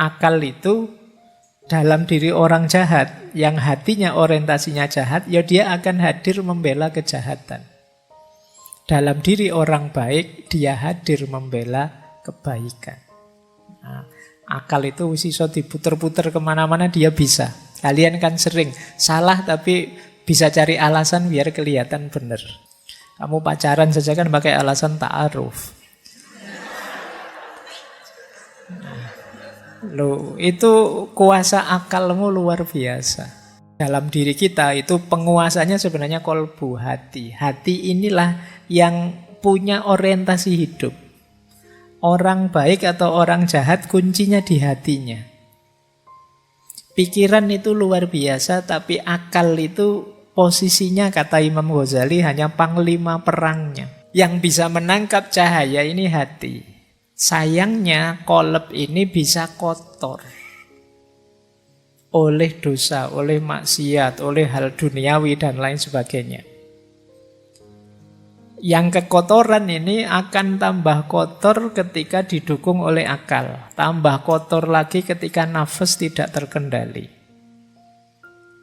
akal itu dalam diri orang jahat, yang hatinya orientasinya jahat, ya dia akan hadir membela kejahatan. Dalam diri orang baik, dia hadir membela kebaikan. Nah, akal itu iso diputer-puter kemana-mana, dia bisa. Kalian kan sering salah tapi bisa cari alasan biar kelihatan benar. Kamu pacaran saja kan pakai alasan ta'aruf. Loh, itu kuasa akalmu luar biasa. Dalam diri kita itu penguasanya sebenarnya kolbu, hati. Hati inilah yang punya orientasi hidup. Orang baik atau orang jahat kuncinya di hatinya. Pikiran itu luar biasa, tapi akal itu posisinya, kata Imam Ghazali, hanya panglima perangnya. Yang bisa menangkap cahaya ini hati. Sayangnya kolab ini bisa kotor oleh dosa, oleh maksiat, oleh hal duniawi dan lain sebagainya. Yang kekotoran ini akan tambah kotor ketika didukung oleh akal. Tambah kotor lagi ketika nafas tidak terkendali.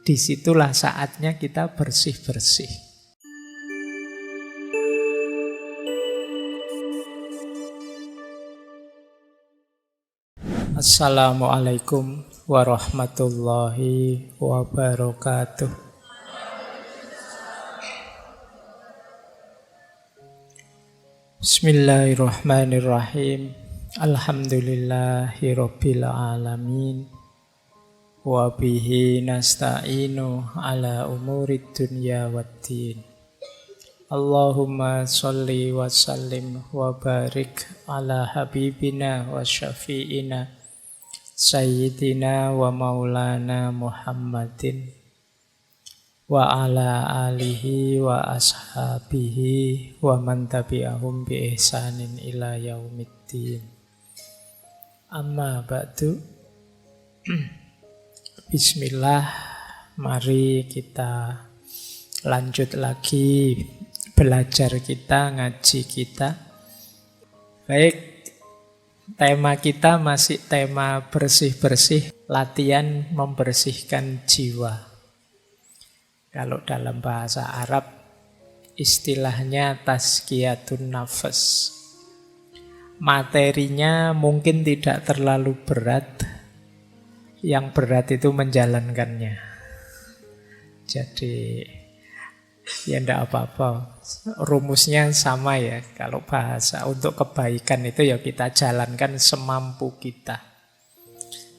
Disitulah saatnya kita bersih-bersih. Assalamualaikum warahmatullahi wabarakatuh. Bismillahirrahmanirrahim. Alhamdulillahirabbil alamin. Wa bihi nasta'inu ala umurid dunya waddin. Allahumma sholli wa sallim wa barik ala habibina wa syafi'ina Sayyidina wa maulana Muhammadin wa ala alihi wa ashabihi wa man tabi'ahum bi ihsanin ila yaumiddin. Amma ba'du. Bismillah, mari kita lanjut lagi belajar kita, ngaji kita. Baik, tema kita masih tema bersih-bersih, latihan membersihkan jiwa. Kalau dalam bahasa Arab istilahnya tazkiyatun nafas. Materinya mungkin tidak terlalu berat, yang berat itu menjalankannya. Jadi ya enggak apa-apa. Rumusnya sama ya. Kalau bahasa untuk kebaikan itu ya kita jalankan semampu kita.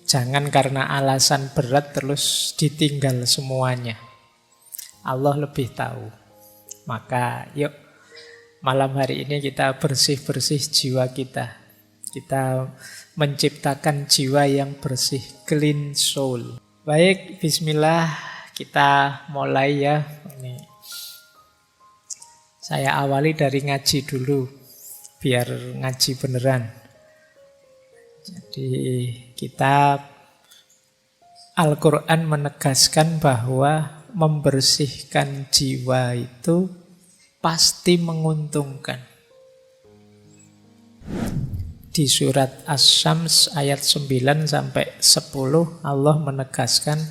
Jangan karena alasan berat terus ditinggal semuanya. Allah lebih tahu. Maka yuk malam hari ini kita bersih-bersih jiwa kita. Kita menciptakan jiwa yang bersih, clean soul. Baik, bismillah, kita mulai ya. Ini saya awali dari ngaji dulu, biar ngaji beneran. Jadi kitab Al-Quran menegaskan bahwa membersihkan jiwa itu pasti menguntungkan. Di surat Asy-Syams ayat 9 sampai 10 Allah menegaskan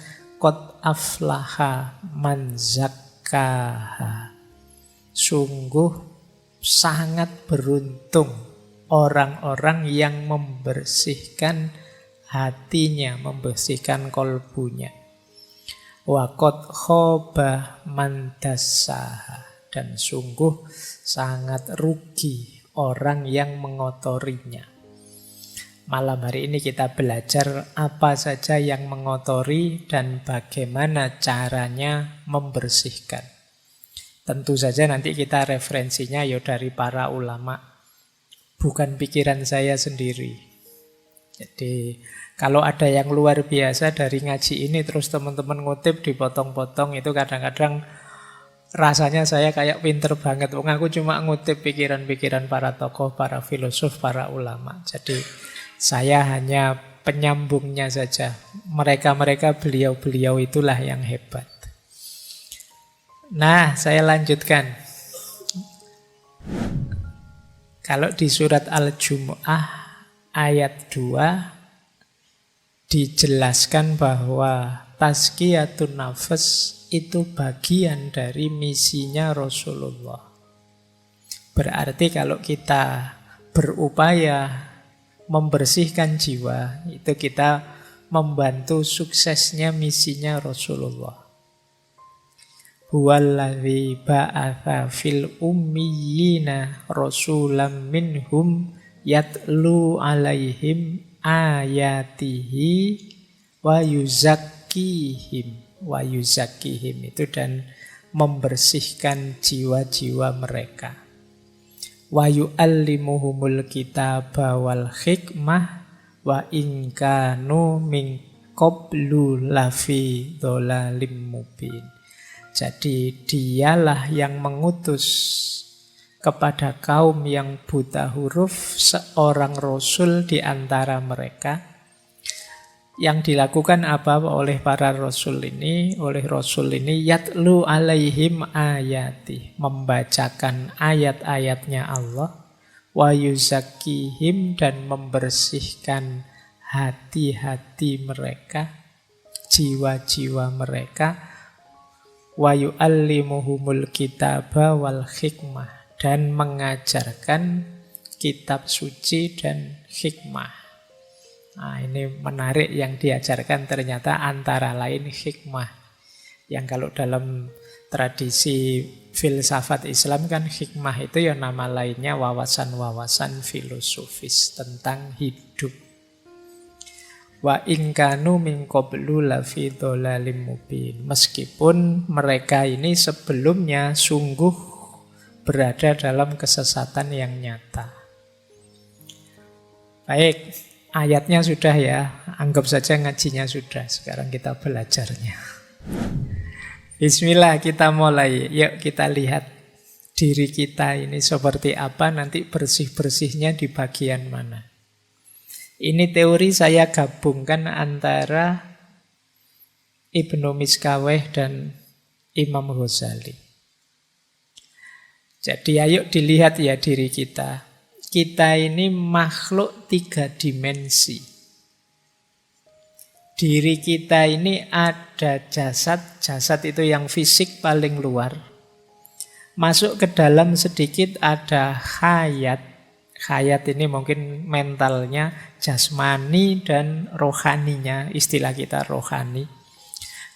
qad aflaha man zakkaha. Sungguh sangat beruntung orang-orang yang membersihkan hatinya, membersihkan kolbunya. Wa qad khaba man dassaha. Dan sungguh sangat rugi orang yang mengotorinya. Malam hari ini kita belajar apa saja yang mengotori dan bagaimana caranya membersihkan. Tentu saja nanti kita referensinya ya dari para ulama, bukan pikiran saya sendiri. Jadi kalau ada yang luar biasa dari ngaji ini terus teman-teman ngutip dipotong-potong, itu kadang-kadang rasanya saya kayak pinter banget. Wong aku cuma ngutip pikiran-pikiran para tokoh, para filosof, para ulama. Jadi saya hanya penyambungnya saja. Mereka-mereka, beliau-beliau itulah yang hebat. Nah, saya lanjutkan. Kalau di surat Al-Jumu'ah ayat 2 dijelaskan bahwa tazkiyatun nafas itu bagian dari misinya Rasulullah. Berarti kalau kita berupaya membersihkan jiwa, itu kita membantu suksesnya misinya Rasulullah. Huwallazi ba'atha fil ummiyina rasulam minhum yatlu alaihim ayatihi wa yuzakkihim itu dan membersihkan jiwa-jiwa mereka. Wa yu'allimuhumul kitaba wal hikmah wa in kanu min qablu lafi dhalalim mubin. Jadi dialah yang mengutus kepada kaum yang buta huruf seorang rasul di antara mereka. Yang dilakukan apa oleh para rasul ini? Oleh rasul ini yatlu alaihim ayati, membacakan ayat-ayatnya Allah, wa yuzakkihim dan membersihkan hati-hati mereka, jiwa-jiwa mereka. Wa yu'allimuhumul kitaba wal hikmah dan mengajarkan kitab suci dan hikmah. Nah, ini menarik yang diajarkan ternyata antara lain hikmah. Yang kalau dalam tradisi filsafat Islam kan hikmah itu ya nama lainnya wawasan-wawasan filosofis tentang hidup. Wa in kanu min qablu lafi dhalalim mubin. Meskipun mereka ini sebelumnya sungguh berada dalam kesesatan yang nyata. Baik, ayatnya sudah ya. Anggap saja ngajinya sudah. Sekarang kita belajarnya. Bismillah, kita mulai. Yuk kita lihat diri kita ini seperti apa, nanti bersih-bersihnya di bagian mana. Ini teori saya gabungkan antara Ibnu Miskaweh dan Imam Ghazali. Jadi ayo dilihat ya diri kita. Kita ini makhluk 3 dimensi. Diri kita ini ada jasad. Jasad itu yang fisik paling luar. Masuk ke dalam sedikit ada khayat. Khayat ini mungkin mentalnya, jasmani dan rohaninya, istilah kita rohani.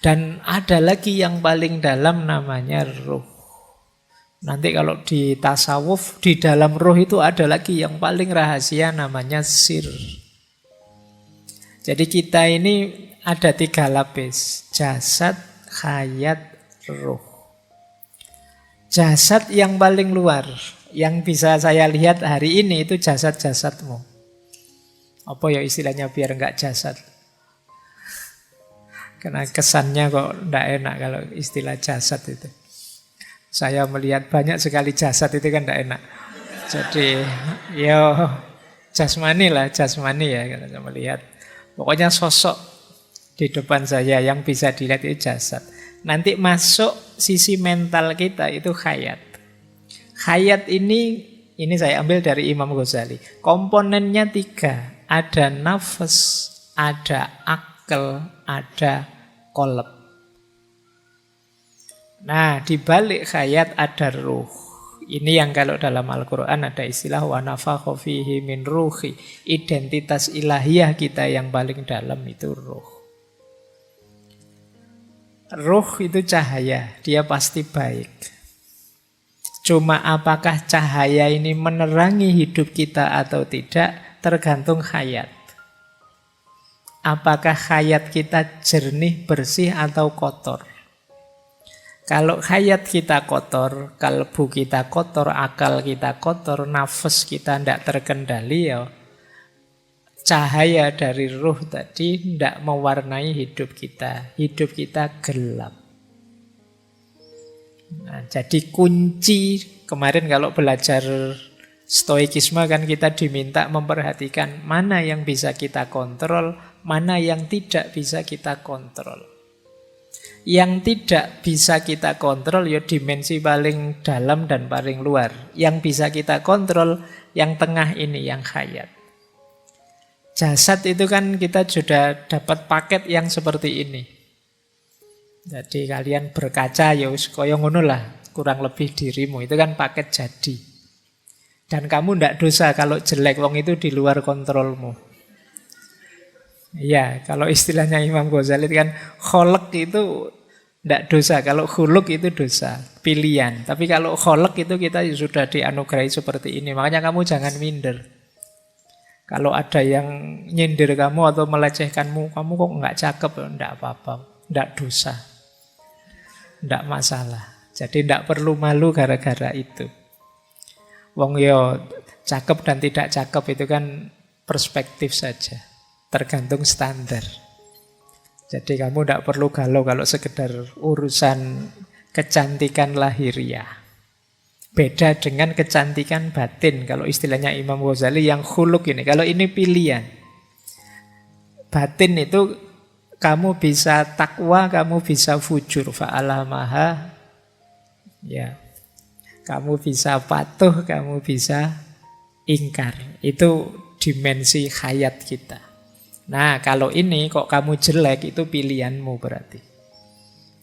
Dan ada lagi yang paling dalam namanya ruh. Nanti kalau di tasawuf, di dalam ruh itu ada lagi yang paling rahasia namanya sir. Jadi kita ini ada 3 lapis, jasad, khayat, ruh. Jasad yang paling luar, yang bisa saya lihat hari ini itu jasad-jasadmu. Apa ya istilahnya biar enggak jasad? Karena kesannya kok enggak enak kalau istilah jasad itu. Saya melihat banyak sekali jasad itu kan enggak enak. Jadi yo jasmani lah, jasmani ya kalau saya melihat. Pokoknya sosok di depan saya yang bisa dilihat itu jasad. Nanti masuk sisi mental kita itu khayat. Khayat ini saya ambil dari Imam Ghazali. Komponennya 3. Ada nafas, ada akal, ada qalb. Nah, di balik khayat ada ruh. Ini yang kalau dalam Al-Quran ada istilah wa nafakha fihi min ruhi. Identitas ilahiyah kita yang paling dalam itu ruh. Ruh itu cahaya, dia pasti baik. Cuma apakah cahaya ini menerangi hidup kita atau tidak, tergantung khayat. Apakah khayat kita jernih, bersih, atau kotor? Kalau khayat kita kotor, kalbu kita kotor, akal kita kotor, nafas kita tidak terkendali, ya cahaya dari ruh tadi tidak mewarnai hidup kita. Hidup kita gelap. Nah, jadi kunci kemarin kalau belajar stoikisme kan kita diminta memperhatikan mana yang bisa kita kontrol, mana yang tidak bisa kita kontrol. Yang tidak bisa kita kontrol ya dimensi paling dalam dan paling luar. Yang bisa kita kontrol yang tengah ini, yang khayat. Jasad itu kan kita sudah dapat paket yang seperti ini. Jadi kalian berkaca ya wis kaya ngono lah, kurang lebih dirimu. Itu kan paket jadi. Dan kamu ndak dosa kalau jelek, wong itu di luar kontrolmu. Iya, kalau istilahnya Imam Ghazali kan kholq itu ndak dosa, kalau khuluk itu dosa, pilihan. Tapi kalau kholq itu kita sudah dianugerahi seperti ini. Makanya kamu jangan minder. Kalau ada yang nyindir kamu atau melecehkanmu, kamu kok nggak cakep, ndak apa-apa, ndak dosa. Tidak masalah. Jadi tidak perlu malu gara-gara itu. Wong yo cakep dan tidak cakep itu kan perspektif saja. Tergantung standar. Jadi kamu tidak perlu galau kalau sekedar urusan kecantikan lahiriah. Beda dengan kecantikan batin. Kalau istilahnya Imam Ghazali yang khuluk ini. Kalau ini pilihan. Batin itu kamu bisa takwa, kamu bisa fujur, fa'alamaha. Ya. Kamu bisa patuh, kamu bisa ingkar. Itu dimensi hayat kita. Nah, kalau ini kok kamu jelek, itu pilihanmu berarti.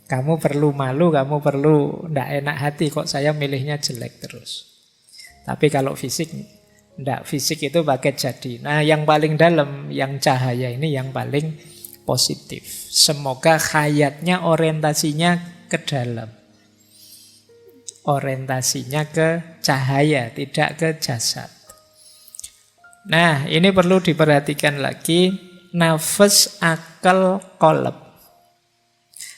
Kamu perlu malu, kamu perlu ndak enak hati kok saya milihnya jelek terus. Tapi kalau fisik, ndak, fisik itu paket jadi. Nah, yang paling dalam, yang cahaya ini yang paling positif. Semoga hayatnya orientasinya ke dalam. Orientasinya ke cahaya, tidak ke jasad. Nah, ini perlu diperhatikan lagi. Nafas, akal, qalb.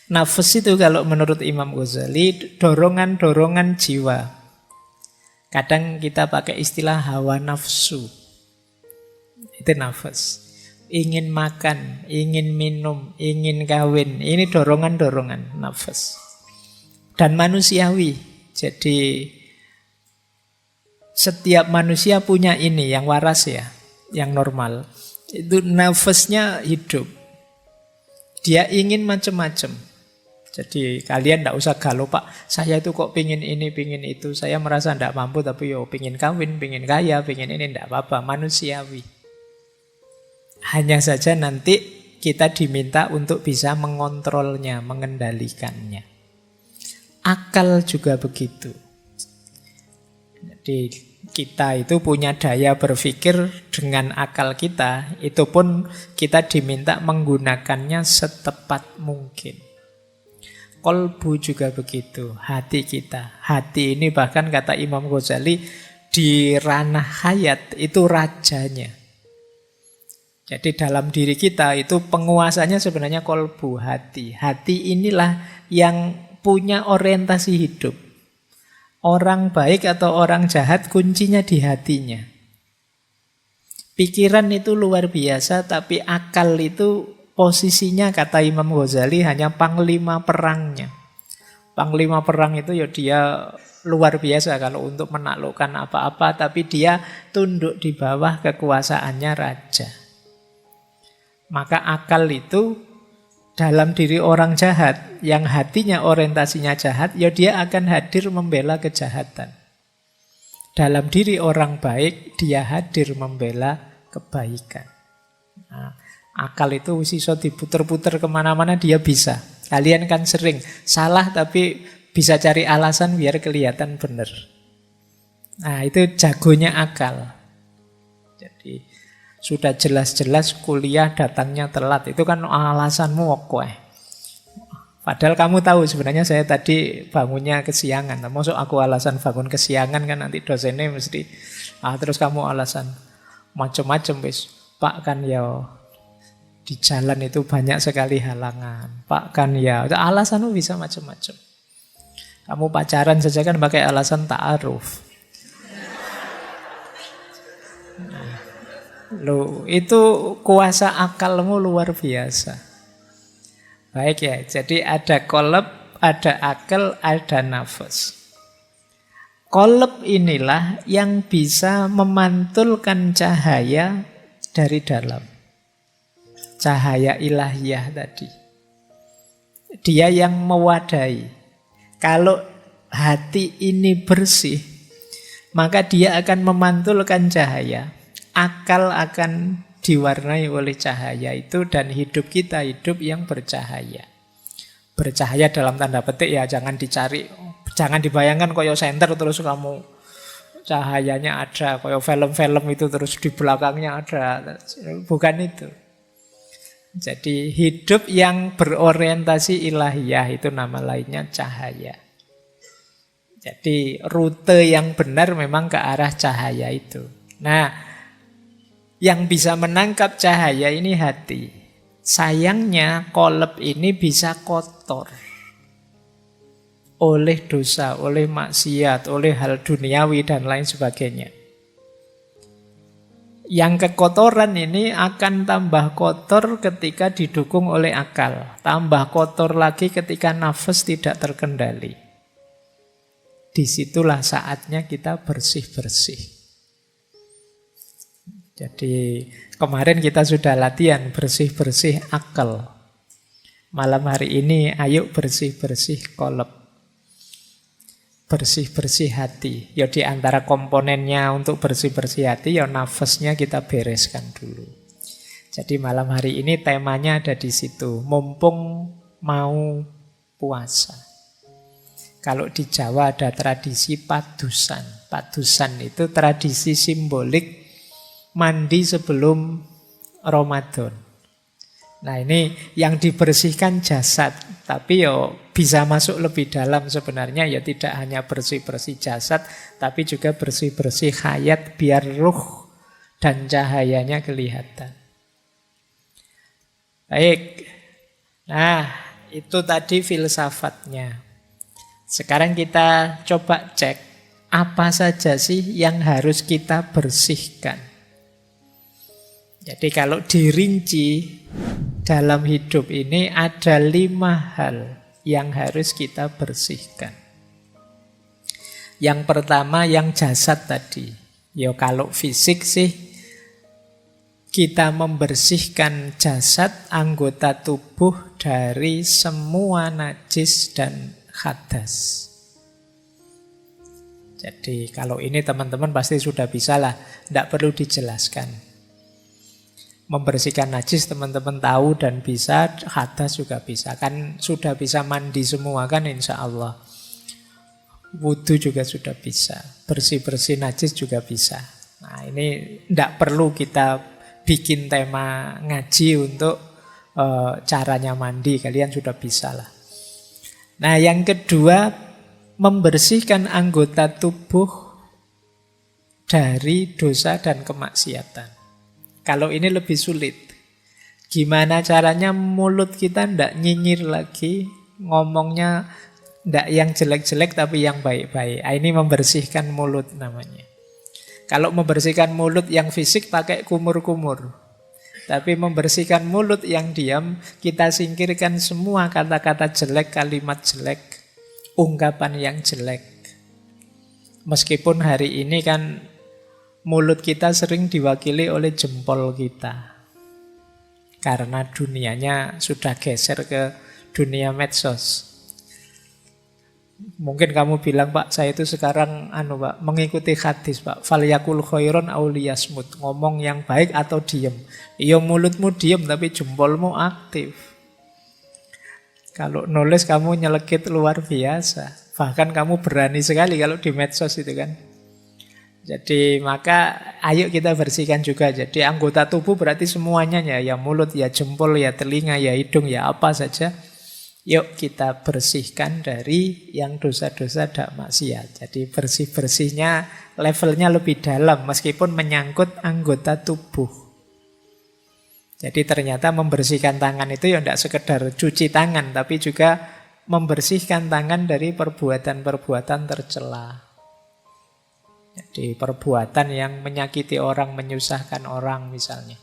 Nafas itu kalau menurut Imam Ghazali dorongan-dorongan jiwa. Kadang kita pakai istilah hawa nafsu. Itu nafas. Ingin makan, ingin minum, ingin kawin. Ini dorongan-dorongan nafas. Dan manusiawi. Jadi setiap manusia punya ini yang waras ya, yang normal. Itu nafasnya hidup. Dia ingin macam-macam. Jadi kalian tidak usah galau, Pak. Saya itu kok pingin ini, pingin itu. Saya merasa tidak mampu, tapi yo pingin kawin, pingin kaya, pingin ini, tidak apa-apa. Manusiawi. Hanya saja nanti kita diminta untuk bisa mengontrolnya, mengendalikannya. Akal juga begitu. Jadi kita itu punya daya berpikir dengan akal kita. Itu pun kita diminta menggunakannya setepat mungkin. Kolbu juga begitu, hati kita. Hati ini bahkan kata Imam Ghazali, di ranah hayat itu rajanya. Jadi dalam diri kita itu penguasanya sebenarnya kolbu, hati. Hati inilah yang punya orientasi hidup. Orang baik atau orang jahat kuncinya di hatinya. Pikiran itu luar biasa, tapi akal itu posisinya kata Imam Ghazali hanya panglima perangnya. Panglima perang itu ya dia luar biasa kalau untuk menaklukkan apa-apa, tapi dia tunduk di bawah kekuasaannya raja. Maka akal itu dalam diri orang jahat, yang hatinya orientasinya jahat, ya dia akan hadir membela kejahatan. Dalam diri orang baik, dia hadir membela kebaikan. Nah, akal itu iso diputer-puter kemana-mana dia bisa. Kalian kan sering salah tapi bisa cari alasan biar kelihatan benar. Nah, itu jagonya akal. Jadi sudah jelas-jelas kuliah datangnya telat. Itu kan alasanmu oke. Padahal kamu tahu sebenarnya saya tadi bangunnya kesiangan. Maksud aku alasan bangun kesiangan kan nanti dosennya mesti terus kamu alasan macam-macam wis. Pak kan ya di jalan itu banyak sekali halangan. Pak kan ya alasanmu bisa macam-macam. Kamu pacaran saja kan pakai alasan ta'aruf. Loh, itu kuasa akalmu luar biasa. Baik ya, jadi ada qalb, ada akal, ada nafas. Qalb inilah yang bisa memantulkan cahaya dari dalam. Cahaya ilahiyah tadi. Dia yang mewadahi. Kalau hati ini bersih, maka dia akan memantulkan cahaya. Akal akan diwarnai oleh cahaya itu, dan hidup kita hidup yang bercahaya. Bercahaya dalam tanda petik ya, jangan dicari, jangan dibayangkan koyo senter terus kamu cahayanya ada, koyo film-film itu terus di belakangnya ada. Bukan itu. Jadi hidup yang berorientasi ilahiyah itu nama lainnya cahaya. Jadi rute yang benar memang ke arah cahaya itu. Nah, yang bisa menangkap cahaya ini hati. Sayangnya kolab ini bisa kotor oleh dosa, oleh maksiat, oleh hal duniawi dan lain sebagainya. Yang kekotoran ini akan tambah kotor ketika didukung oleh akal. Tambah kotor lagi ketika nafas tidak terkendali. Disitulah saatnya kita bersih-bersih. Jadi kemarin kita sudah latihan bersih-bersih akal. Malam hari ini ayo bersih-bersih kolab. Bersih-bersih hati. Ya di antara komponennya untuk bersih-bersih hati, ya nafasnya kita bereskan dulu. Jadi malam hari ini temanya ada di situ. Mumpung mau puasa. Kalau di Jawa ada tradisi padusan. Padusan itu tradisi simbolik mandi sebelum Ramadan. Nah ini yang dibersihkan jasad, tapi yo bisa masuk lebih dalam sebenarnya, ya tidak hanya bersih-bersih jasad, tapi juga bersih-bersih hayat biar ruh dan cahayanya kelihatan. Baik, nah itu tadi filsafatnya. Sekarang kita coba cek apa saja sih yang harus kita bersihkan. Jadi kalau dirinci dalam hidup ini ada 5 hal yang harus kita bersihkan. Yang pertama yang jasad tadi. Ya kalau fisik sih kita membersihkan jasad, anggota tubuh dari semua najis dan hadas. Jadi kalau ini teman-teman pasti sudah bisa lah, tidak perlu dijelaskan. Membersihkan najis teman-teman tahu dan bisa, hadas juga bisa. Kan sudah bisa mandi semua kan insya Allah. Wudhu juga sudah bisa. Bersih-bersih najis juga bisa. Nah ini tidak perlu kita bikin tema ngaji untuk caranya mandi. Kalian sudah bisa lah. Nah yang kedua, membersihkan anggota tubuh dari dosa dan kemaksiatan. Kalau ini lebih sulit. Gimana caranya mulut kita tidak nyinyir lagi, ngomongnya tidak yang jelek-jelek tapi yang baik-baik. Ini membersihkan mulut namanya. Kalau membersihkan mulut yang fisik pakai kumur-kumur. Tapi membersihkan mulut yang diam, kita singkirkan semua kata-kata jelek, kalimat jelek, ungkapan yang jelek. Meskipun hari ini kan mulut kita sering diwakili oleh jempol kita. Karena dunianya sudah geser ke dunia medsos. Mungkin kamu bilang, Pak, saya itu sekarang Pak, mengikuti hadis, Pak. Falyakul khairon aw liyasmut. Ngomong yang baik atau diem. Iya mulutmu diem tapi jempolmu aktif. Kalau nulis kamu nyelekit luar biasa. Bahkan kamu berani sekali kalau di medsos itu kan. Jadi maka ayo kita bersihkan juga. Jadi anggota tubuh berarti semuanya ya mulut, ya jempol, ya telinga, ya hidung, ya apa saja. Yuk kita bersihkan dari yang dosa-dosa dan maksiat. Jadi bersih-bersihnya levelnya lebih dalam meskipun menyangkut anggota tubuh. Jadi ternyata membersihkan tangan itu ya tidak sekedar cuci tangan, tapi juga membersihkan tangan dari perbuatan-perbuatan tercela. Jadi perbuatan yang menyakiti orang, menyusahkan orang misalnya.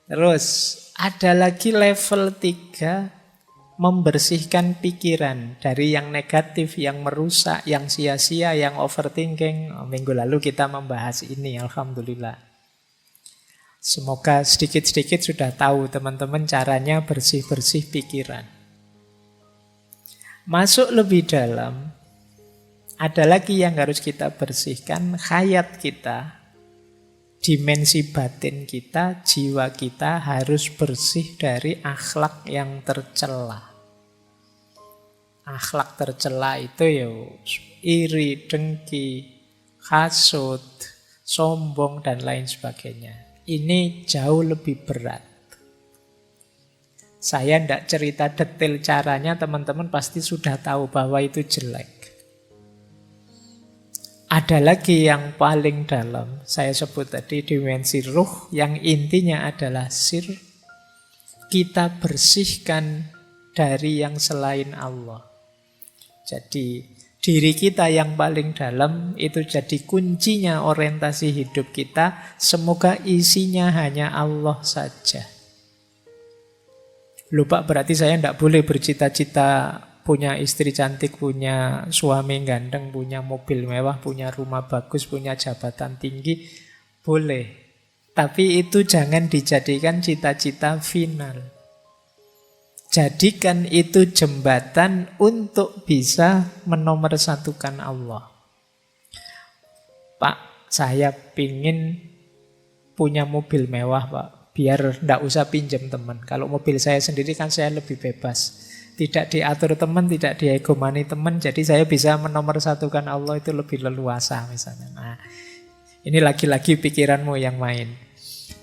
Terus ada lagi level 3, membersihkan pikiran dari yang negatif, yang merusak, yang sia-sia, yang overthinking. Minggu lalu kita membahas ini, alhamdulillah. Semoga sedikit-sedikit sudah tahu teman-teman caranya bersih-bersih pikiran. Masuk lebih dalam, ada lagi yang harus kita bersihkan, hayat kita dimensi batin kita, jiwa kita harus bersih dari akhlak yang tercela. Akhlak tercela itu ya iri, dengki, hasud, sombong, dan lain sebagainya. Ini jauh lebih berat. Saya tidak cerita detail caranya, teman-teman pasti sudah tahu bahwa itu jelek. Ada lagi yang paling dalam, saya sebut tadi dimensi ruh, yang intinya adalah sir. Kita bersihkan dari yang selain Allah. Jadi diri kita yang paling dalam itu jadi kuncinya orientasi hidup kita. Semoga isinya hanya Allah saja. Lupa berarti saya tidak boleh bercita-cita punya istri cantik, punya suami ganteng, punya mobil mewah, punya rumah bagus, punya jabatan tinggi. Boleh. Tapi itu jangan dijadikan cita-cita final. Jadikan itu jembatan untuk bisa menomorsatukan Allah. Pak, saya pingin punya mobil mewah, Pak. Biar tidak usah pinjam teman. Kalau mobil saya sendiri kan saya lebih bebas. Tidak diatur teman, tidak diegomani teman. Jadi saya bisa menomorsatukan Allah itu lebih leluasa misalnya. Nah, ini lagi-lagi pikiranmu yang main.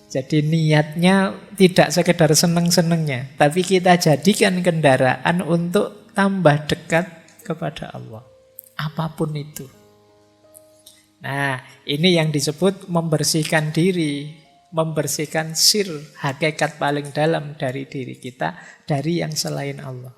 Jadi niatnya tidak sekedar seneng-senengnya, tapi kita jadikan kendaraan untuk tambah dekat kepada Allah. Apapun itu. Nah, ini yang disebut membersihkan diri. Membersihkan sir, hakikat paling dalam dari diri kita, dari yang selain Allah.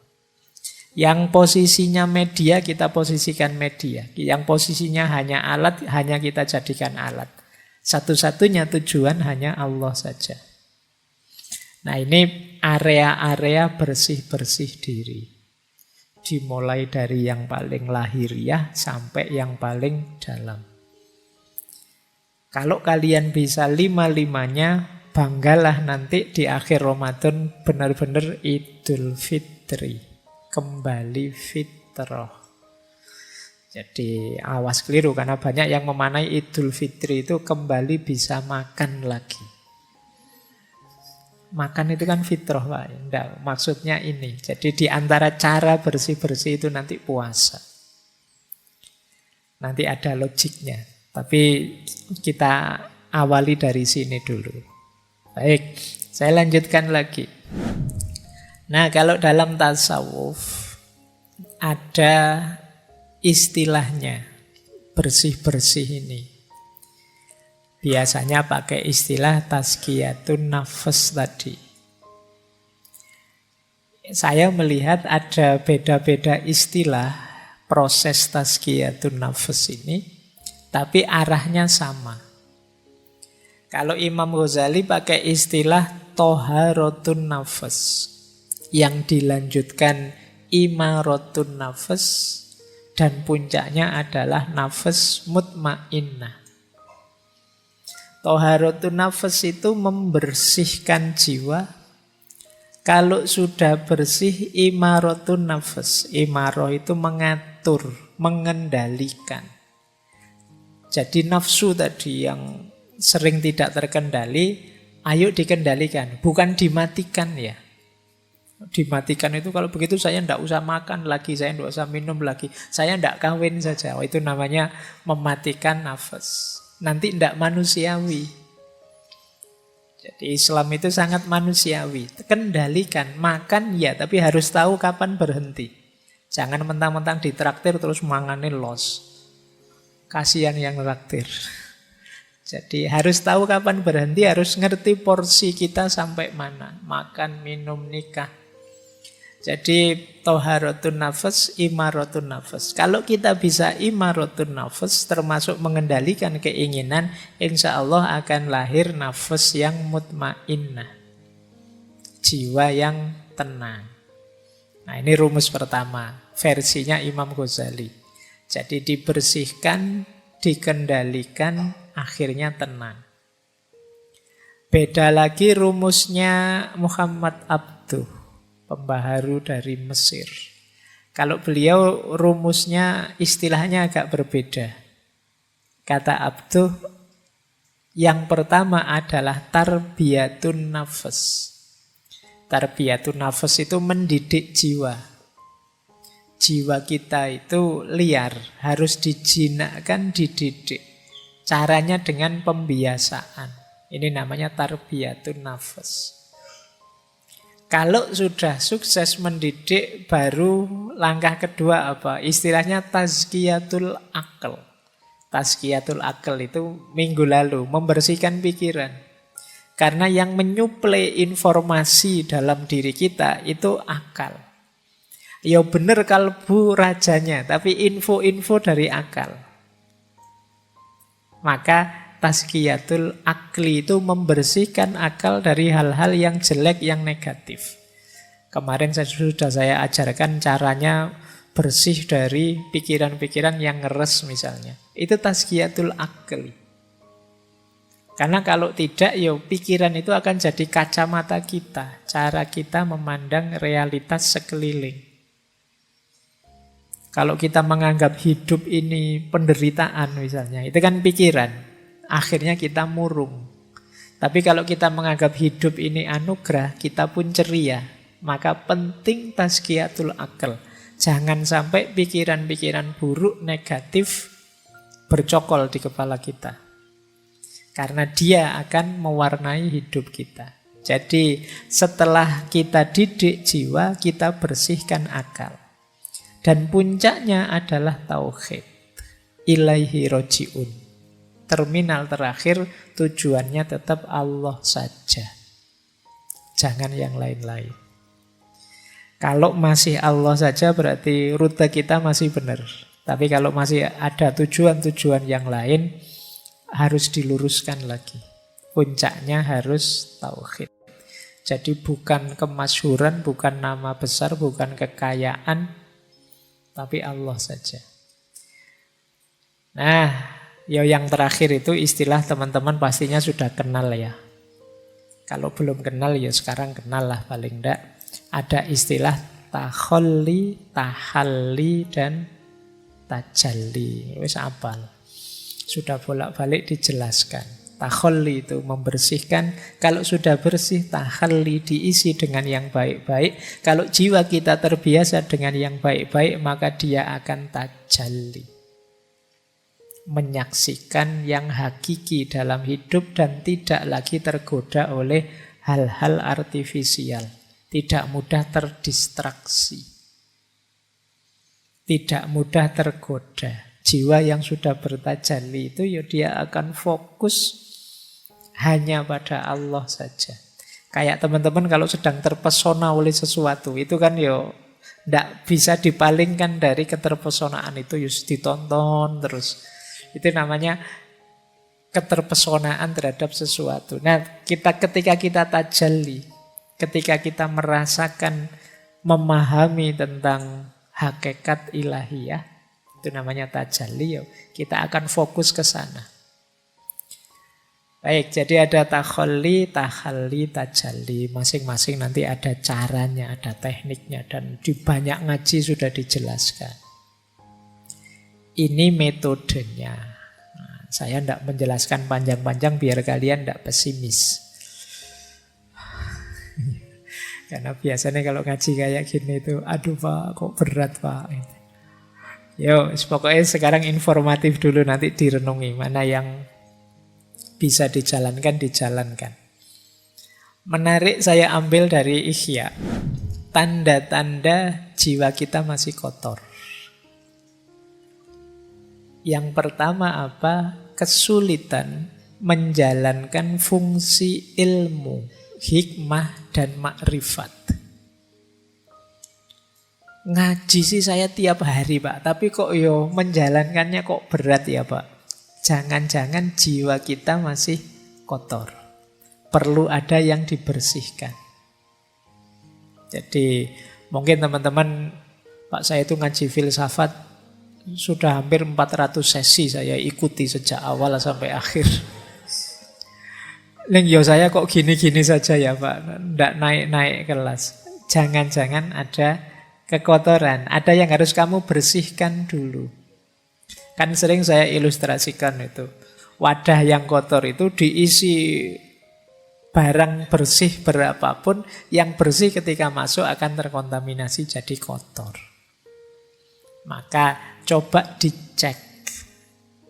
Yang posisinya media, kita posisikan media. Yang posisinya hanya alat, hanya kita jadikan alat. Satu-satunya tujuan hanya Allah saja. Nah, ini area-area bersih-bersih diri. Dimulai dari yang paling lahiriah sampai yang paling dalam. Kalau kalian bisa lima-limanya, banggalah nanti di akhir Ramadan benar-benar Idul Fitri. Kembali fitrah. Jadi awas keliru, karena banyak yang memaknai Idul Fitri itu kembali bisa makan lagi. Makan itu kan fitrah, Pak. Enggak, maksudnya ini. Jadi di antara cara bersih-bersih itu nanti puasa. Nanti ada logiknya. Tapi kita awali dari sini dulu. Baik, saya lanjutkan lagi. Nah, kalau dalam tasawuf ada istilahnya bersih-bersih ini. Biasanya pakai istilah tazkiyatun nafs tadi. Saya melihat ada beda-beda istilah proses tazkiyatun nafs ini, tapi arahnya sama. Kalau Imam Ghazali pakai istilah toharatun nafs, yang dilanjutkan imaratun nafs, dan puncaknya adalah nafs mutmainnah. Toharatun nafs itu membersihkan jiwa. Kalau sudah bersih, imaratun nafs. Imarah itu mengatur, mengendalikan. Jadi nafsu tadi yang sering tidak terkendali, ayo dikendalikan, bukan dimatikan ya. Dimatikan itu kalau begitu saya tidak usah makan lagi, saya tidak usah minum lagi, saya tidak kawin saja. Itu namanya mematikan nafas. Nanti tidak manusiawi. Jadi Islam itu sangat manusiawi. Kendalikan, makan ya, tapi harus tahu kapan berhenti. Jangan mentang-mentang ditraktir terus manganin los. Kasihan yang traktir. Jadi harus tahu kapan berhenti, harus ngerti porsi kita sampai mana. Makan, minum, nikah. Jadi toharatun nafs, imaratun nafs. Kalau kita bisa imaratun nafs, termasuk mengendalikan keinginan, insya Allah akan lahir nafs yang mutmainnah. Jiwa yang tenang. Nah, ini rumus pertama, versinya Imam Ghazali. Jadi dibersihkan, dikendalikan, akhirnya tenang. Beda lagi rumusnya Muhammad Abduh, pembaharu dari Mesir. Kalau beliau rumusnya istilahnya agak berbeda. Kata Abduh, Yang pertama adalah tarbiyatun nafas. Tarbiyatun nafas itu mendidik jiwa. Jiwa kita itu liar, harus dijinakkan, dididik. Caranya dengan pembiasaan. Ini namanya tarbiyatun nafas. Kalau sudah sukses mendidik, baru langkah kedua apa? Istilahnya tazkiyatul akal. Tazkiyatul akal itu minggu lalu, membersihkan pikiran. Karena yang menyuplai informasi dalam diri kita itu akal. Ya benar kalbu rajanya, tapi info-info dari akal. Maka tazkiyatul akli itu membersihkan akal dari hal-hal yang jelek, yang negatif. Kemarin sudah saya ajarkan caranya bersih dari pikiran-pikiran yang ngeres misalnya. Itu tazkiyatul akli. Karena kalau tidak, ya pikiran itu akan jadi kacamata kita. Cara kita memandang realitas sekeliling. Kalau kita menganggap hidup ini penderitaan misalnya, itu kan pikiran. Akhirnya kita murung. Tapi kalau kita menganggap hidup ini anugerah, kita pun ceria. Maka penting tazkiyatul akal. Jangan sampai pikiran-pikiran buruk, negatif bercokol di kepala kita. Karena dia akan mewarnai hidup kita. Jadi setelah kita didik jiwa, kita bersihkan akal. Dan puncaknya adalah tauhid. Ilaihi roji'un. Terminal terakhir tujuannya tetap Allah saja. Jangan yang lain-lain. Kalau masih Allah saja berarti rute kita masih benar. Tapi kalau masih ada tujuan-tujuan yang lain, harus diluruskan lagi. Puncaknya harus tauhid. Jadi bukan kemasyhuran, bukan nama besar, bukan kekayaan, tapi Allah saja. Nah, yang terakhir itu istilah teman-teman pastinya sudah kenal ya. Kalau belum kenal ya sekarang kenal lah paling enggak. Ada istilah takholli, tahalli, dan tajalli. Wis apal. Sudah bolak-balik dijelaskan. Takholli itu membersihkan. Kalau sudah bersih, tahalli diisi dengan yang baik-baik. Kalau jiwa kita terbiasa dengan yang baik-baik, maka dia akan tajalli. Menyaksikan yang hakiki dalam hidup dan tidak lagi tergoda oleh hal-hal artifisial. Tidak mudah terdistraksi. Tidak mudah tergoda. Jiwa yang sudah bertajalli itu ya dia akan fokus hanya pada Allah saja. Kayak teman-teman kalau sedang terpesona oleh sesuatu, itu kan ya tidak bisa dipalingkan dari keterpesonaan itu, ya ditonton terus. Itu namanya keterpesonaan terhadap sesuatu. Nah, ketika kita tajalli, ketika kita merasakan, memahami tentang hakikat ilahiyah, itu namanya tajalli, ya, kita akan fokus ke sana. Baik, jadi ada takholli, tahalli, tajalli. Masing-masing nanti ada caranya, ada tekniknya, dan di banyak ngaji sudah dijelaskan. Ini metodenya. Nah, saya tidak menjelaskan panjang-panjang biar kalian tidak pesimis. Karena biasanya kalau ngaji kayak gini itu, aduh Pak, kok berat Pak. Yo, pokoknya sekarang informatif dulu, nanti direnungi mana yang bisa dijalankan, dijalankan. Menarik saya ambil dari Ihya. Tanda-tanda jiwa kita masih kotor. Yang pertama apa? Kesulitan menjalankan fungsi ilmu, hikmah, dan makrifat. Ngaji sih saya tiap hari Pak, tapi kok menjalankannya kok berat ya Pak. Jangan-jangan jiwa kita masih kotor. Perlu ada yang dibersihkan. Jadi mungkin teman-teman, Pak saya itu ngaji filsafat sudah hampir 400 sesi saya ikuti sejak awal sampai akhir. Saya kok gini-gini saja ya Pak, tidak naik-naik kelas. Jangan-jangan ada kekotoran, ada yang harus kamu bersihkan dulu. Kan sering saya ilustrasikan itu. Wadah yang kotor itu diisi barang bersih berapapun, yang bersih ketika masuk akan terkontaminasi jadi kotor. Maka coba dicek.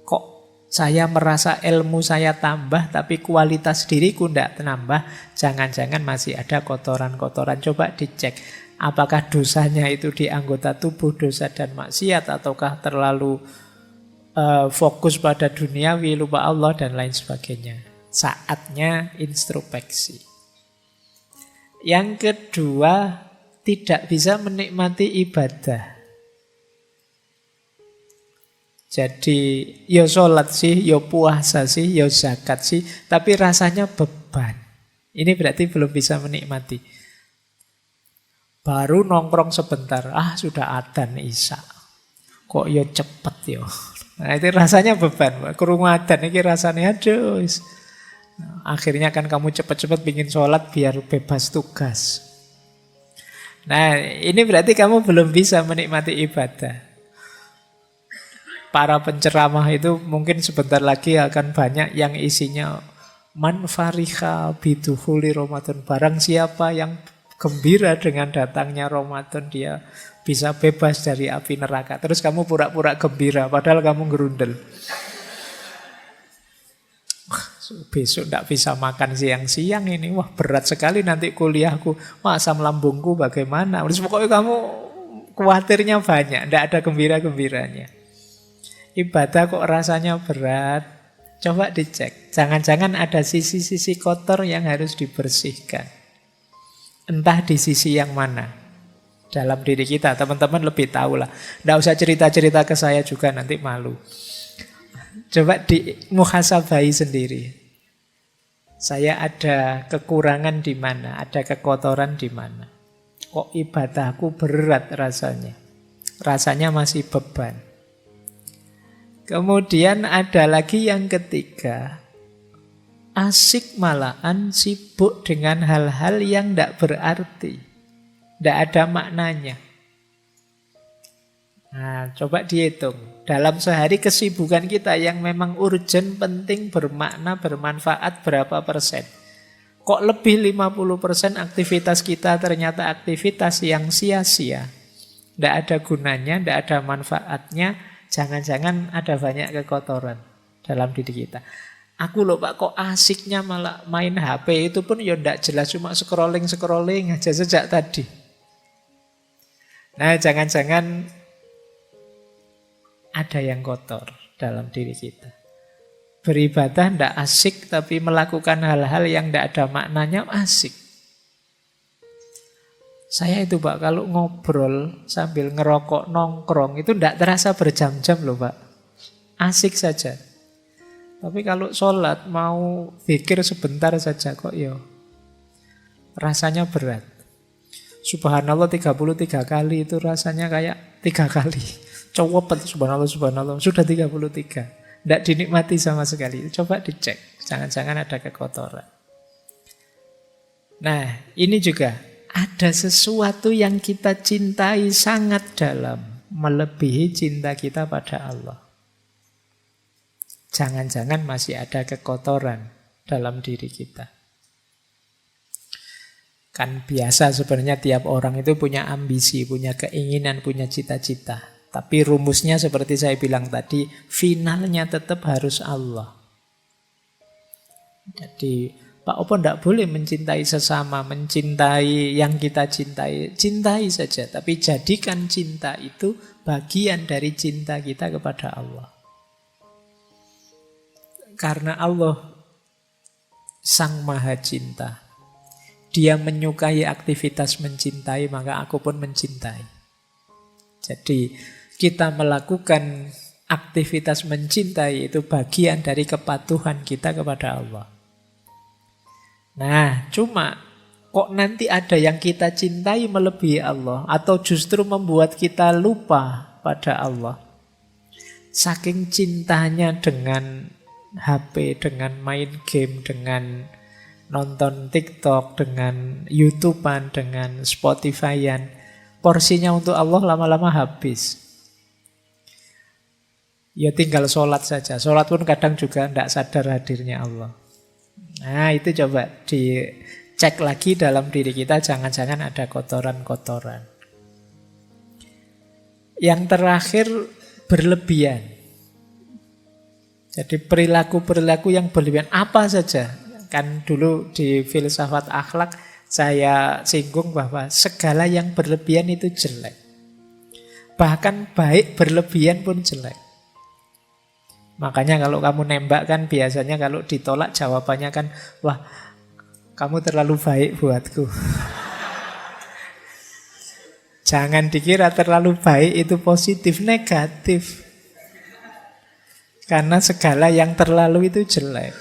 Kok saya merasa ilmu saya tambah tapi kualitas diriku tidak nambah? Jangan-jangan masih ada kotoran-kotoran. Coba dicek. Apakah dosanya itu di anggota tubuh, dosa dan maksiat, ataukah terlalu fokus pada duniawi, lupa Allah dan lain sebagainya. Saatnya introspeksi. Yang kedua, tidak bisa menikmati ibadah. Jadi ya sholat sih, ya puasa sih, ya zakat sih, tapi rasanya beban. Ini berarti belum bisa menikmati. Baru nongkrong sebentar, sudah adzan isya. Kok ya cepet ya. Nah itu rasanya beban. Krungu adzan ini rasanya aduh. Akhirnya kan kamu cepet-cepet bikin sholat biar bebas tugas. Nah ini berarti kamu belum bisa menikmati ibadah. Para penceramah itu mungkin sebentar lagi akan banyak yang isinya man fariha biduhuli Ramadan. Barang siapa yang gembira dengan datangnya Ramadan, dia bisa bebas dari api neraka. Terus kamu pura-pura gembira padahal kamu gerundel. Besok tidak bisa makan siang-siang ini. Wah berat sekali nanti kuliahku. Wah asam lambungku bagaimana. Pokoknya kamu khawatirnya banyak. Tidak ada gembira-gembiranya. Ibadah kok rasanya berat. Coba dicek. Jangan-jangan ada sisi-sisi kotor yang harus dibersihkan. Entah di sisi yang mana. Dalam diri kita. Teman-teman lebih tahu lah. Tidak usah cerita-cerita ke saya juga, nanti malu. Coba dimuhasabai sendiri. Saya ada kekurangan di mana? Ada kekotoran di mana? Kok ibadahku berat rasanya? Rasanya masih beban. Kemudian ada lagi yang ketiga, asik malahan sibuk dengan hal-hal yang tidak berarti, tidak ada maknanya. Nah, coba dihitung. Dalam sehari kesibukan kita yang memang urgent, penting, bermakna, bermanfaat berapa persen? Kok lebih 50% aktivitas kita ternyata aktivitas yang sia-sia, tidak ada gunanya, tidak ada manfaatnya. Jangan-jangan ada banyak kekotoran dalam diri kita. Aku loh Pak, kok asiknya malah main HP, itu pun ya tidak jelas, cuma scrolling aja sejak tadi. Nah jangan-jangan ada yang kotor dalam diri kita. Beribadah tidak asik, tapi melakukan hal-hal yang tidak ada maknanya asik. Saya itu Pak, kalau ngobrol sambil ngerokok nongkrong itu tidak terasa berjam-jam loh Pak. Asik saja. Tapi kalau sholat mau zikir sebentar saja kok ya rasanya berat. Subhanallah 33 kali itu rasanya kayak 3 kali. Cowopet subhanallah subhanallah sudah 33. Tidak dinikmati sama sekali. Coba dicek. Jangan-jangan ada kekotoran. Nah ini juga. Ada sesuatu yang kita cintai sangat dalam, melebihi cinta kita pada Allah. Jangan-jangan masih ada kekotoran dalam diri kita. Kan biasa sebenarnya tiap orang itu punya ambisi, punya keinginan, punya cita-cita. Tapi rumusnya seperti saya bilang tadi, finalnya tetap harus Allah. Jadi Pak Opo tidak boleh mencintai sesama, mencintai yang kita cintai. Cintai saja, tapi jadikan cinta itu bagian dari cinta kita kepada Allah. Karena Allah Sang Maha Cinta. Dia menyukai aktivitas mencintai, maka aku pun mencintai. Jadi kita melakukan aktivitas mencintai itu bagian dari kepatuhan kita kepada Allah. Nah, cuma kok nanti ada yang kita cintai melebihi Allah atau justru membuat kita lupa pada Allah. Saking cintanya dengan HP, dengan main game, dengan nonton TikTok, dengan YouTubean, dengan Spotifyan, porsinya untuk Allah lama-lama habis. Ya tinggal sholat saja. Sholat pun kadang juga tidak sadar hadirnya Allah. Nah itu coba dicek lagi dalam diri kita, jangan-jangan ada kotoran-kotoran. Yang terakhir, berlebihan. Jadi perilaku-perilaku yang berlebihan apa saja. Kan dulu di filsafat akhlak saya singgung bahwa segala yang berlebihan itu jelek. Bahkan baik berlebihan pun jelek. Makanya kalau kamu nembak kan biasanya kalau ditolak jawabannya kan, wah kamu terlalu baik buatku. Jangan dikira terlalu baik itu positif, negatif. Karena segala yang terlalu itu jelek.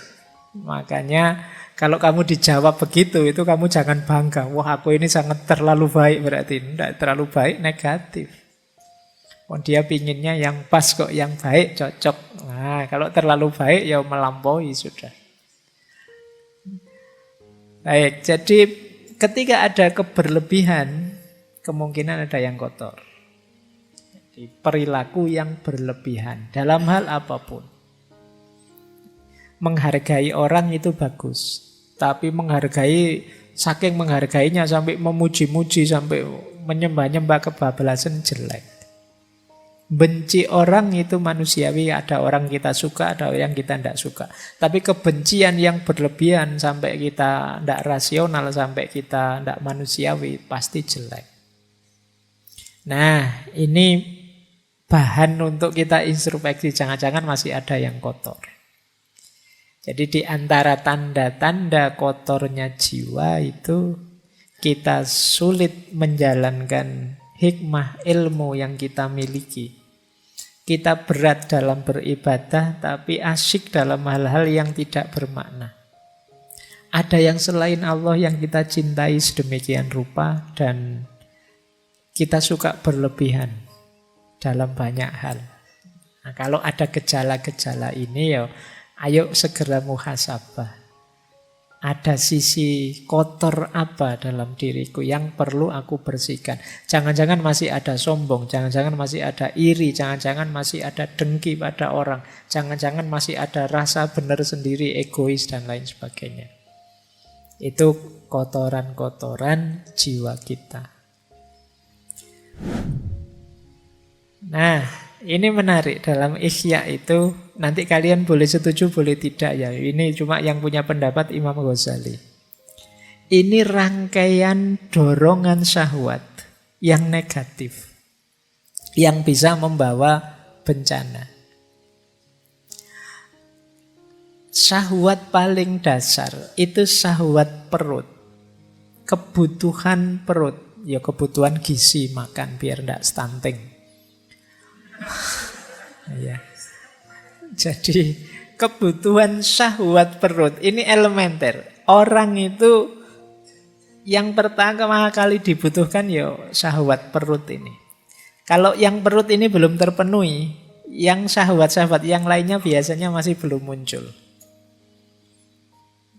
Makanya kalau kamu dijawab begitu, itu kamu jangan bangga. Wah aku ini sangat terlalu baik, berarti tidak terlalu baik, negatif. Oh dia pinginnya yang pas kok, yang baik, cocok. Nah kalau terlalu baik ya melampaui sudah. Baik, jadi ketika ada keberlebihan, kemungkinan ada yang kotor. Jadi perilaku yang berlebihan dalam hal apapun. Menghargai orang itu bagus, tapi saking menghargainya sampai memuji-muji, sampai menyembah-nyembah kebablasan jelek. Benci orang itu manusiawi, ada orang kita suka, ada yang kita tidak suka. Tapi kebencian yang berlebihan sampai kita tidak rasional, sampai kita tidak manusiawi, pasti jelek. Nah, ini bahan untuk kita introspeksi, jangan-jangan masih ada yang kotor. Jadi di antara tanda-tanda kotornya jiwa itu kita sulit menjalankan hikmah ilmu yang kita miliki. Kita berat dalam beribadah tapi asyik dalam hal-hal yang tidak bermakna. Ada yang selain Allah yang kita cintai sedemikian rupa dan kita suka berlebihan dalam banyak hal. Nah, kalau ada gejala-gejala ini ya ayo segera muhasabah. Ada sisi kotor apa dalam diriku yang perlu aku bersihkan. Jangan-jangan masih ada sombong, jangan-jangan masih ada iri, jangan-jangan masih ada dengki pada orang, jangan-jangan masih ada rasa benar sendiri, egois dan lain sebagainya. Itu kotoran-kotoran jiwa kita. Nah, ini menarik dalam Ihya itu, nanti kalian boleh setuju, boleh tidak ya. Ini cuma yang punya pendapat Imam Ghazali. Ini rangkaian dorongan syahwat yang negatif, yang bisa membawa bencana. Syahwat paling dasar itu syahwat perut. Kebutuhan perut, ya kebutuhan gizi makan biar tidak stunting. Ya. Jadi kebutuhan syahwat perut ini elementer. Orang itu yang pertama kali dibutuhkan ya syahwat perut ini. Kalau yang perut ini belum terpenuhi, yang syahwat-syahwat yang lainnya biasanya masih belum muncul.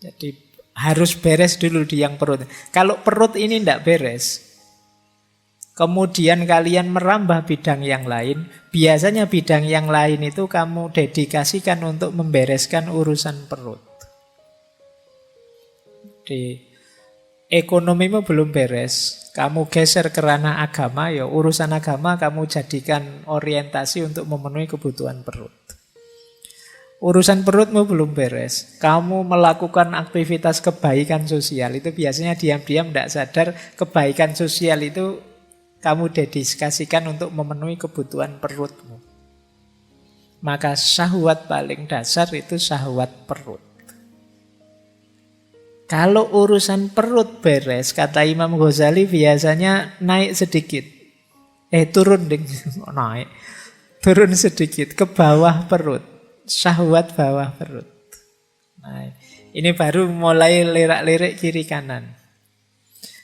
Jadi harus beres dulu di yang perut. Kalau perut ini tidak beres, kemudian kalian merambah bidang yang lain, biasanya bidang yang lain itu kamu dedikasikan untuk membereskan urusan perut. Di ekonomimu belum beres, kamu geser ke ranah agama, ya urusan agama kamu jadikan orientasi untuk memenuhi kebutuhan perut. Urusan perutmu belum beres, kamu melakukan aktivitas kebaikan sosial, itu biasanya diam-diam tidak sadar kebaikan sosial itu kamu dedikasikan untuk memenuhi kebutuhan perutmu. Maka syahwat paling dasar itu syahwat perut. Kalau urusan perut beres, kata Imam Ghazali biasanya naik sedikit. Turun naik. Turun sedikit ke bawah perut. Syahwat bawah perut. Nah, ini baru mulai lirak-lirik kiri kanan.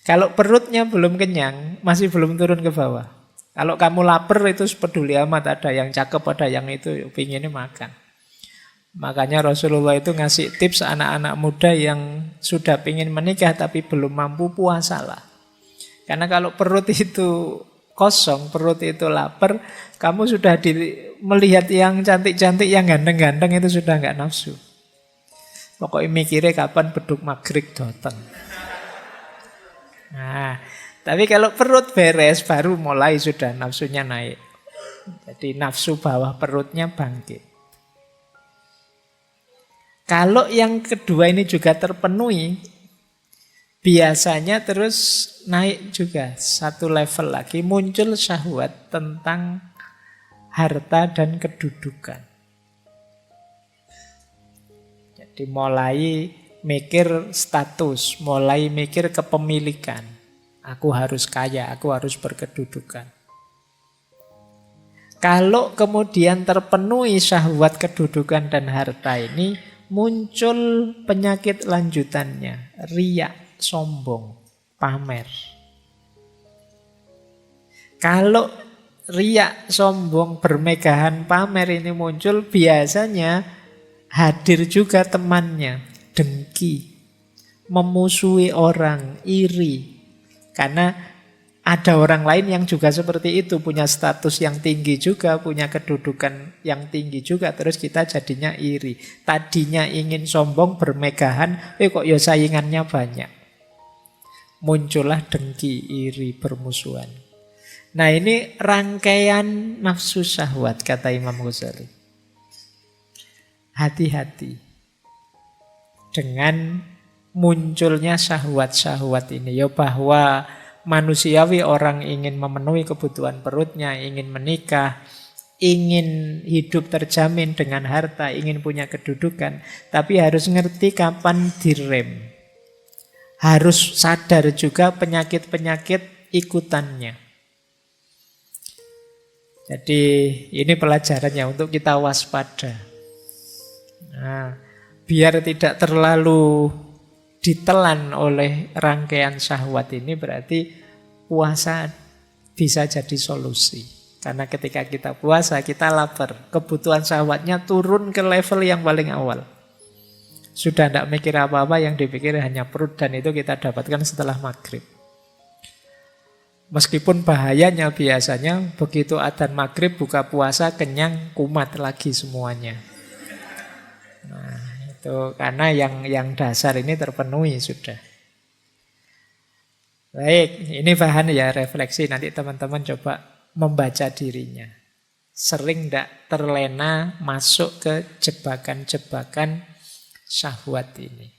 Kalau perutnya belum kenyang, masih belum turun ke bawah. Kalau kamu lapar itu peduli amat, ada yang cakep, ada yang itu pinginnya makan. Makanya Rasulullah itu ngasih tips anak-anak muda yang sudah pingin menikah tapi belum mampu, puasalah. Karena kalau perut itu kosong, perut itu lapar, kamu sudah melihat yang cantik-cantik, yang ganteng-ganteng itu sudah nggak nafsu. Pokoknya mikirnya kapan beduk maghrib datang. Nah, tapi kalau perut beres baru mulai sudah nafsunya naik. Jadi nafsu bawah perutnya bangkit. Kalau yang kedua ini juga terpenuhi, biasanya terus naik juga satu level lagi, muncul syahwat tentang harta dan kedudukan. Jadi mulai mikir status, mulai mikir kepemilikan. Aku harus kaya, aku harus berkedudukan. Kalau kemudian terpenuhi syahwat kedudukan dan harta ini, muncul penyakit lanjutannya, riya, sombong, pamer. Kalau riya, sombong, bermegahan, pamer ini muncul, biasanya hadir juga temannya, dengki, memusuhi orang, iri. Karena ada orang lain yang juga seperti itu, punya status yang tinggi juga, punya kedudukan yang tinggi juga, terus kita jadinya iri. Tadinya ingin sombong, bermegahan, kok ya saingannya banyak. Muncullah dengki, iri, bermusuhan. Nah ini rangkaian nafsu syahwat, kata Imam Ghazali. Hati-hati dengan munculnya syahwat-syahwat ini, ya bahwa manusiawi orang ingin memenuhi kebutuhan perutnya, ingin menikah, ingin hidup terjamin dengan harta, ingin punya kedudukan, tapi harus ngerti kapan direm. Harus sadar juga penyakit-penyakit ikutannya. Jadi ini pelajarannya untuk kita waspada. Nah, biar tidak terlalu ditelan oleh rangkaian syahwat ini, berarti puasa bisa jadi solusi. Karena ketika kita puasa, kita lapar. Kebutuhan syahwatnya turun ke level yang paling awal. Sudah tidak mikir apa-apa, yang dipikir hanya perut, dan itu kita dapatkan setelah maghrib. Meskipun bahayanya biasanya begitu adzan maghrib buka puasa, kenyang, kumat lagi semuanya. Nah, itu karena yang dasar ini terpenuhi sudah. Baik, ini bahan ya refleksi. Nanti teman-teman coba membaca dirinya. Sering tidak terlena masuk ke jebakan-jebakan syahwat ini.